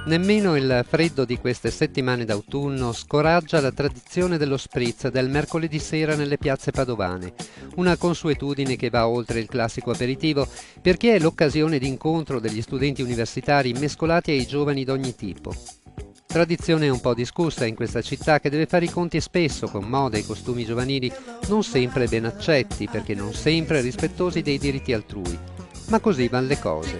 Nemmeno il freddo di queste settimane d'autunno scoraggia la tradizione dello spritz del mercoledì sera nelle piazze padovane, una consuetudine che va oltre il classico aperitivo perché è l'occasione di incontro degli studenti universitari mescolati ai giovani d'ogni tipo. Tradizione un po' discussa in questa città che deve fare i conti spesso con mode e costumi giovanili non sempre ben accetti perché non sempre rispettosi dei diritti altrui. Ma così van le cose.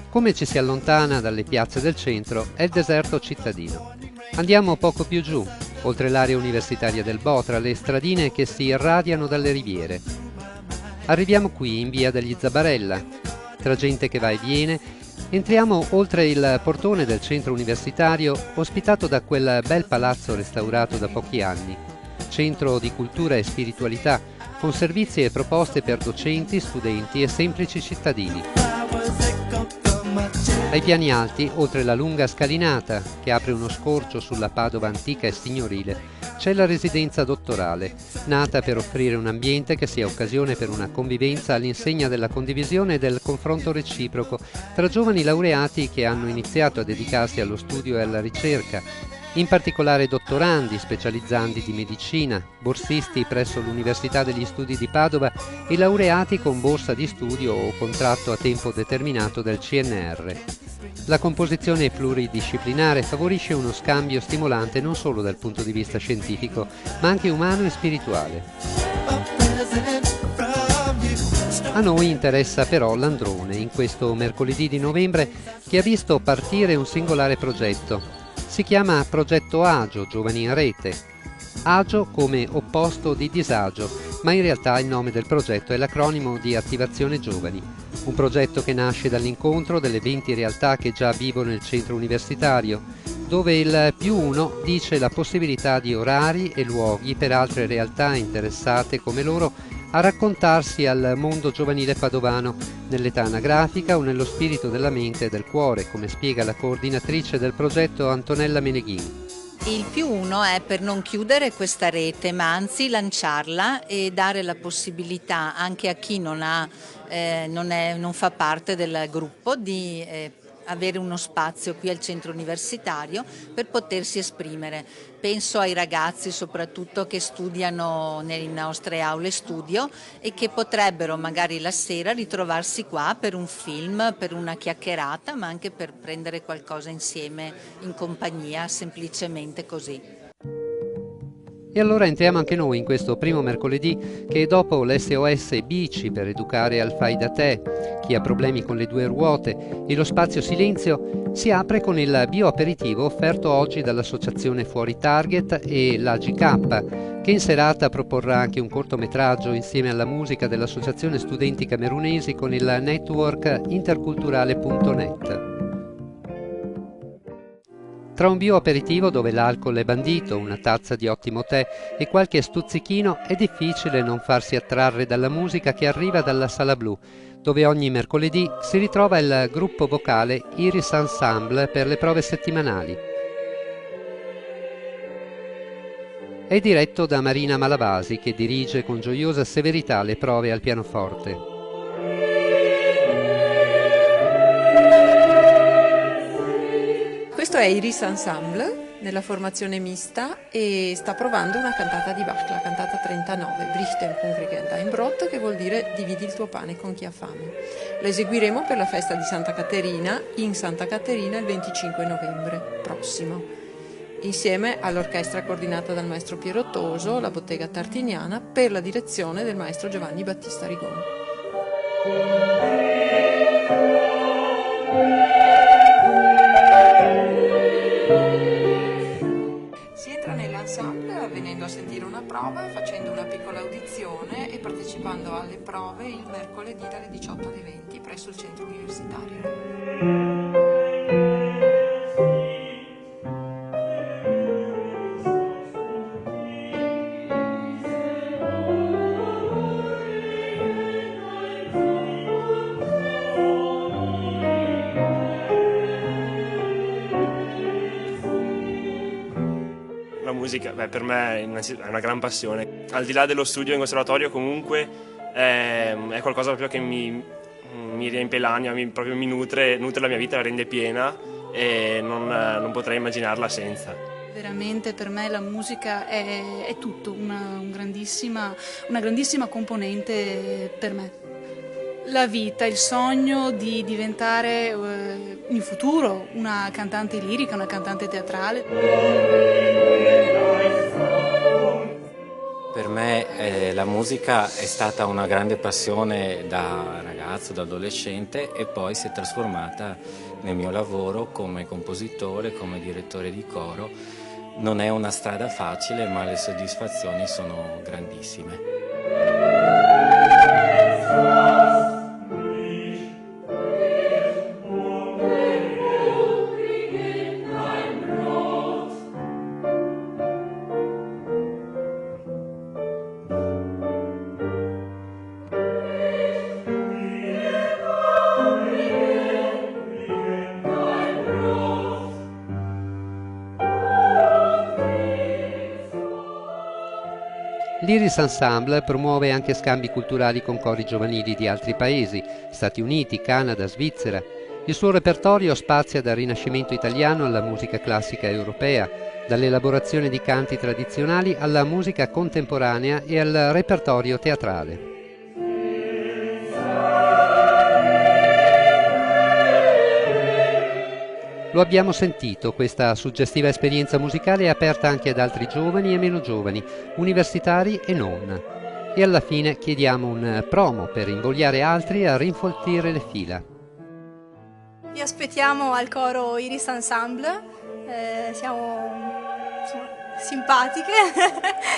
Come ci si allontana dalle piazze del centro è il deserto cittadino. Andiamo poco più giù, oltre l'area universitaria del Bo, tra le stradine che si irradiano dalle riviere. Arriviamo qui in via degli Zabarella, tra gente che va e viene. Entriamo oltre il portone del centro universitario ospitato da quel bel palazzo restaurato da pochi anni, centro di cultura e spiritualità, con servizi e proposte per docenti, studenti e semplici cittadini. Ai piani alti, oltre la lunga scalinata che apre uno scorcio sulla Padova antica e signorile, c'è la residenza dottorale, nata per offrire un ambiente che sia occasione per una convivenza all'insegna della condivisione e del confronto reciproco tra giovani laureati che hanno iniziato a dedicarsi allo studio e alla ricerca, in particolare dottorandi, specializzandi di medicina, borsisti presso l'Università degli Studi di Padova e laureati con borsa di studio o contratto a tempo determinato del CNR. La composizione pluridisciplinare favorisce uno scambio stimolante non solo dal punto di vista scientifico, ma anche umano e spirituale. A noi interessa però l'androne in questo mercoledì di novembre che ha visto partire un singolare progetto. Si chiama Progetto Agio, Giovani in Rete. Agio come opposto di disagio, ma in realtà il nome del progetto è l'acronimo di Attivazione Giovani, un progetto che nasce dall'incontro delle 20 realtà che già vivono il centro universitario, dove il +1 dice la possibilità di orari e luoghi per altre realtà interessate come loro a raccontarsi al mondo giovanile padovano, nell'età anagrafica o nello spirito della mente e del cuore, come spiega la coordinatrice del progetto Antonella Meneghin. Il +1 è per non chiudere questa rete, ma anzi lanciarla e dare la possibilità anche a chi non fa parte del gruppo di avere uno spazio qui al centro universitario per potersi esprimere. Penso ai ragazzi soprattutto che studiano nelle nostre aule studio e che potrebbero magari la sera ritrovarsi qua per un film, per una chiacchierata, ma anche per prendere qualcosa insieme in compagnia, semplicemente così. E allora entriamo anche noi in questo primo mercoledì che dopo l'SOS Bici per educare al fai da te, chi ha problemi con le 2 ruote e lo spazio silenzio, si apre con il bioaperitivo offerto oggi dall'associazione Fuori Target e l'AGK, che in serata proporrà anche un cortometraggio insieme alla musica dell'Associazione Studenti Camerunesi con il network interculturale.net. Tra un bioaperitivo dove l'alcol è bandito, una tazza di ottimo tè e qualche stuzzichino è difficile non farsi attrarre dalla musica che arriva dalla Sala Blu, dove ogni mercoledì si ritrova il gruppo vocale Iris Ensemble per le prove settimanali. È diretto da Marina Malavasi che dirige con gioiosa severità le prove al pianoforte. Questo è Iris Ensemble nella formazione mista e sta provando una cantata di Bach, la cantata 39, Brichten Hungrigenda in Brot, che vuol dire dividi il tuo pane con chi ha fame. La eseguiremo per la festa di Santa Caterina in Santa Caterina il 25 novembre prossimo, insieme all'orchestra coordinata dal maestro Piero Toso, la Bottega Tartiniana, per la direzione del maestro Giovanni Battista Rigon. Si entra nell'ensemble venendo a sentire una prova, facendo una piccola audizione e partecipando alle prove il mercoledì dalle 18 alle 20 presso il centro universitario. La musica, per me è una gran passione. Al di là dello studio in conservatorio comunque è qualcosa proprio che mi riempie l'anima, proprio mi nutre la mia vita, la rende piena e non potrei immaginarla senza. Veramente per me la musica è tutto, una grandissima componente per me. La vita, il sogno di diventare in futuro una cantante lirica, una cantante teatrale. Per me la musica è stata una grande passione da ragazzo, da adolescente, e poi si è trasformata nel mio lavoro come compositore, come direttore di coro. Non è una strada facile, ma le soddisfazioni sono grandissime. L'Iris Ensemble promuove anche scambi culturali con cori giovanili di altri paesi, Stati Uniti, Canada, Svizzera. Il suo repertorio spazia dal Rinascimento italiano alla musica classica europea, dall'elaborazione di canti tradizionali alla musica contemporanea e al repertorio teatrale. Lo abbiamo sentito, questa suggestiva esperienza musicale è aperta anche ad altri giovani e meno giovani, universitari e non. E alla fine chiediamo un promo per invogliare altri a rinfoltire le fila. Vi aspettiamo al coro Iris Ensemble, siamo simpatiche,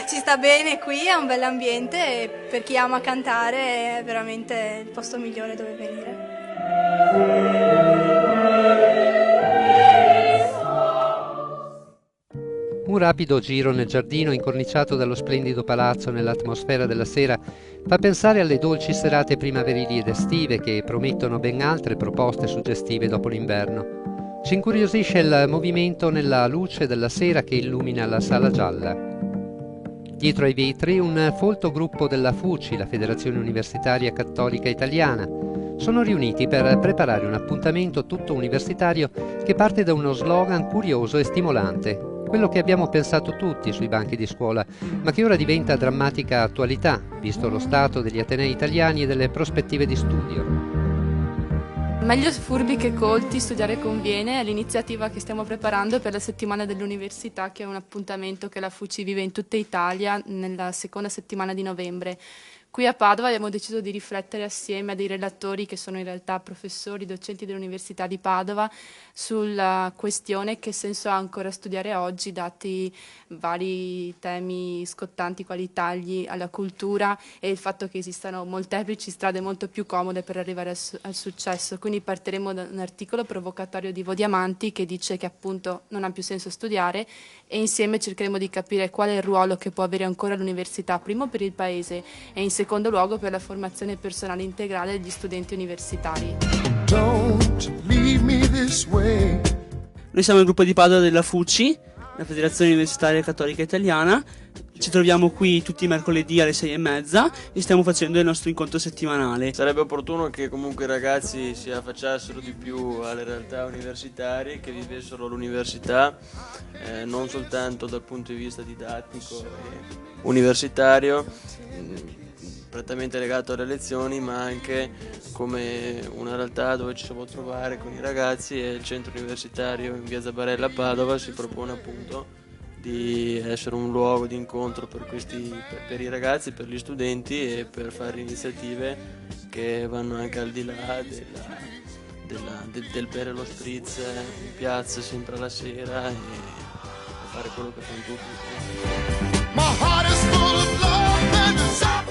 ci sta bene qui, è un bell'ambiente e per chi ama cantare è veramente il posto migliore dove venire. Un rapido giro nel giardino incorniciato dallo splendido palazzo nell'atmosfera della sera fa pensare alle dolci serate primaverili ed estive che promettono ben altre proposte suggestive dopo l'inverno. Ci incuriosisce il movimento nella luce della sera che illumina la sala gialla. Dietro ai vetri un folto gruppo della FUCI, la Federazione Universitaria Cattolica Italiana. Sono riuniti per preparare un appuntamento tutto universitario che parte da uno slogan curioso e stimolante. Quello che abbiamo pensato tutti sui banchi di scuola, ma che ora diventa drammatica attualità, visto lo stato degli atenei italiani e delle prospettive di studio. Meglio furbi che colti, studiare conviene, è l'iniziativa che stiamo preparando per la settimana dell'università, che è un appuntamento che la FUCI vive in tutta Italia nella seconda settimana di novembre. Qui a Padova abbiamo deciso di riflettere assieme a dei relatori che sono in realtà professori, docenti dell'Università di Padova, sulla questione che senso ha ancora studiare oggi, dati vari temi scottanti quali i tagli alla cultura e il fatto che esistano molteplici strade molto più comode per arrivare al successo. Quindi partiremo da un articolo provocatorio di Vodiamanti che dice che appunto non ha più senso studiare e insieme cercheremo di capire qual è il ruolo che può avere ancora l'università, primo per il Paese e in secondo luogo per la formazione personale integrale degli studenti universitari. Noi siamo il gruppo di Padova della FUCI, la Federazione Universitaria Cattolica Italiana. Ci troviamo qui tutti i mercoledì alle 6:30 e stiamo facendo il nostro incontro settimanale. Sarebbe opportuno che comunque i ragazzi si affacciassero di più alle realtà universitarie, che vivessero l'università non soltanto dal punto di vista didattico e universitario, prettamente legato alle lezioni, ma anche come una realtà dove ci si può trovare con i ragazzi, e il centro universitario in via Zabarella a Padova si propone appunto di essere un luogo di incontro per i ragazzi, per gli studenti e per fare iniziative che vanno anche al di là del bere lo spritz in piazza sempre alla sera e fare quello che fanno tutti.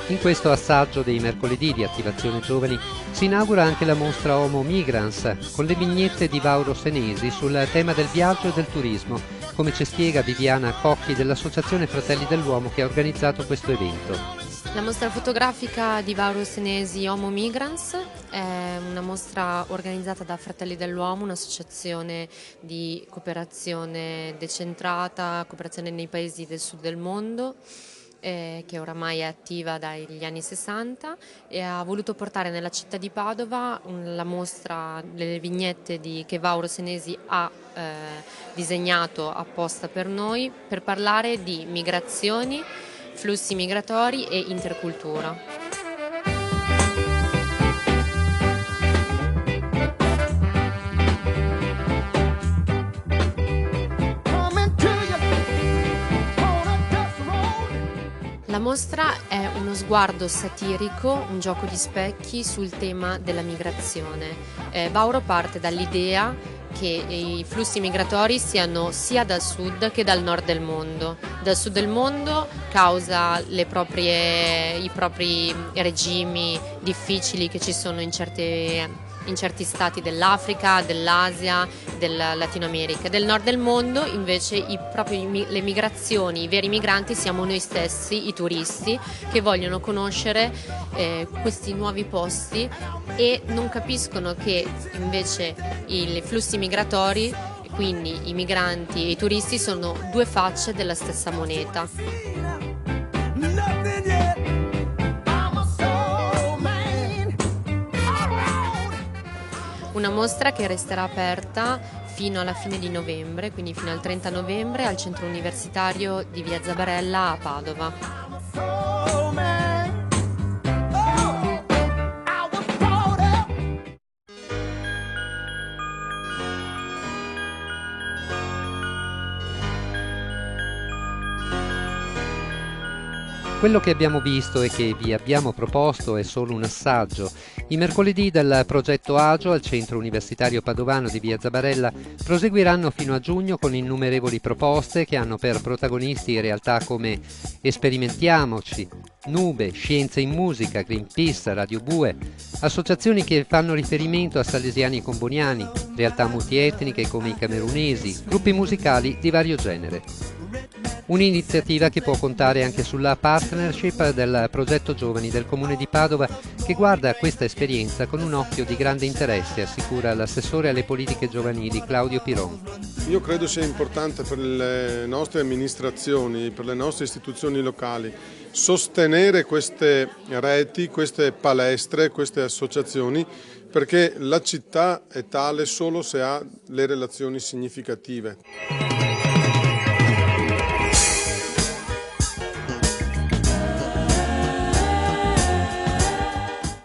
In questo assaggio dei mercoledì di Attivazione Giovani si inaugura anche la mostra Homo Migrans con le vignette di Vauro Senesi sul tema del viaggio e del turismo, come ci spiega Viviana Cocchi dell'Associazione Fratelli dell'Uomo che ha organizzato questo evento. La mostra fotografica di Vauro Senesi Homo Migrans è una mostra organizzata da Fratelli dell'Uomo, un'associazione di cooperazione decentrata, cooperazione nei paesi del sud del mondo, che oramai è attiva dagli anni 60 e ha voluto portare nella città di Padova la mostra delle vignette che Vauro Senesi ha disegnato apposta per noi per parlare di migrazioni, flussi migratori e intercultura. La mostra è uno sguardo satirico, un gioco di specchi sul tema della migrazione. Vauro parte dall'idea che i flussi migratori siano sia dal sud che dal nord del mondo. Dal sud del mondo causa i propri regimi difficili che ci sono in certi stati dell'Africa, dell'Asia, della Latino America. Del nord del mondo invece le migrazioni, i veri migranti siamo noi stessi, i turisti, che vogliono conoscere questi nuovi posti e non capiscono che invece i flussi migratori, quindi i migranti e i turisti, sono due facce della stessa moneta. Una mostra che resterà aperta fino alla fine di novembre, quindi fino al 30 novembre al centro universitario di Via Zabarella a Padova. Quello che abbiamo visto e che vi abbiamo proposto è solo un assaggio. I mercoledì del progetto Agio al Centro Universitario Padovano di Via Zabarella proseguiranno fino a giugno con innumerevoli proposte che hanno per protagonisti realtà come Esperimentiamoci, Nube, Scienze in Musica, Greenpeace, Radio Bue, associazioni che fanno riferimento a salesiani e comboniani, realtà multietniche come i camerunesi, gruppi musicali di vario genere. Un'iniziativa che può contare anche sulla partnership del progetto Giovani del Comune di Padova, che guarda a questa esperienza con un occhio di grande interesse, assicura l'assessore alle politiche giovanili Claudio Piron. Io credo sia importante per le nostre amministrazioni, per le nostre istituzioni locali, sostenere queste reti, queste palestre, queste associazioni, perché la città è tale solo se ha le relazioni significative.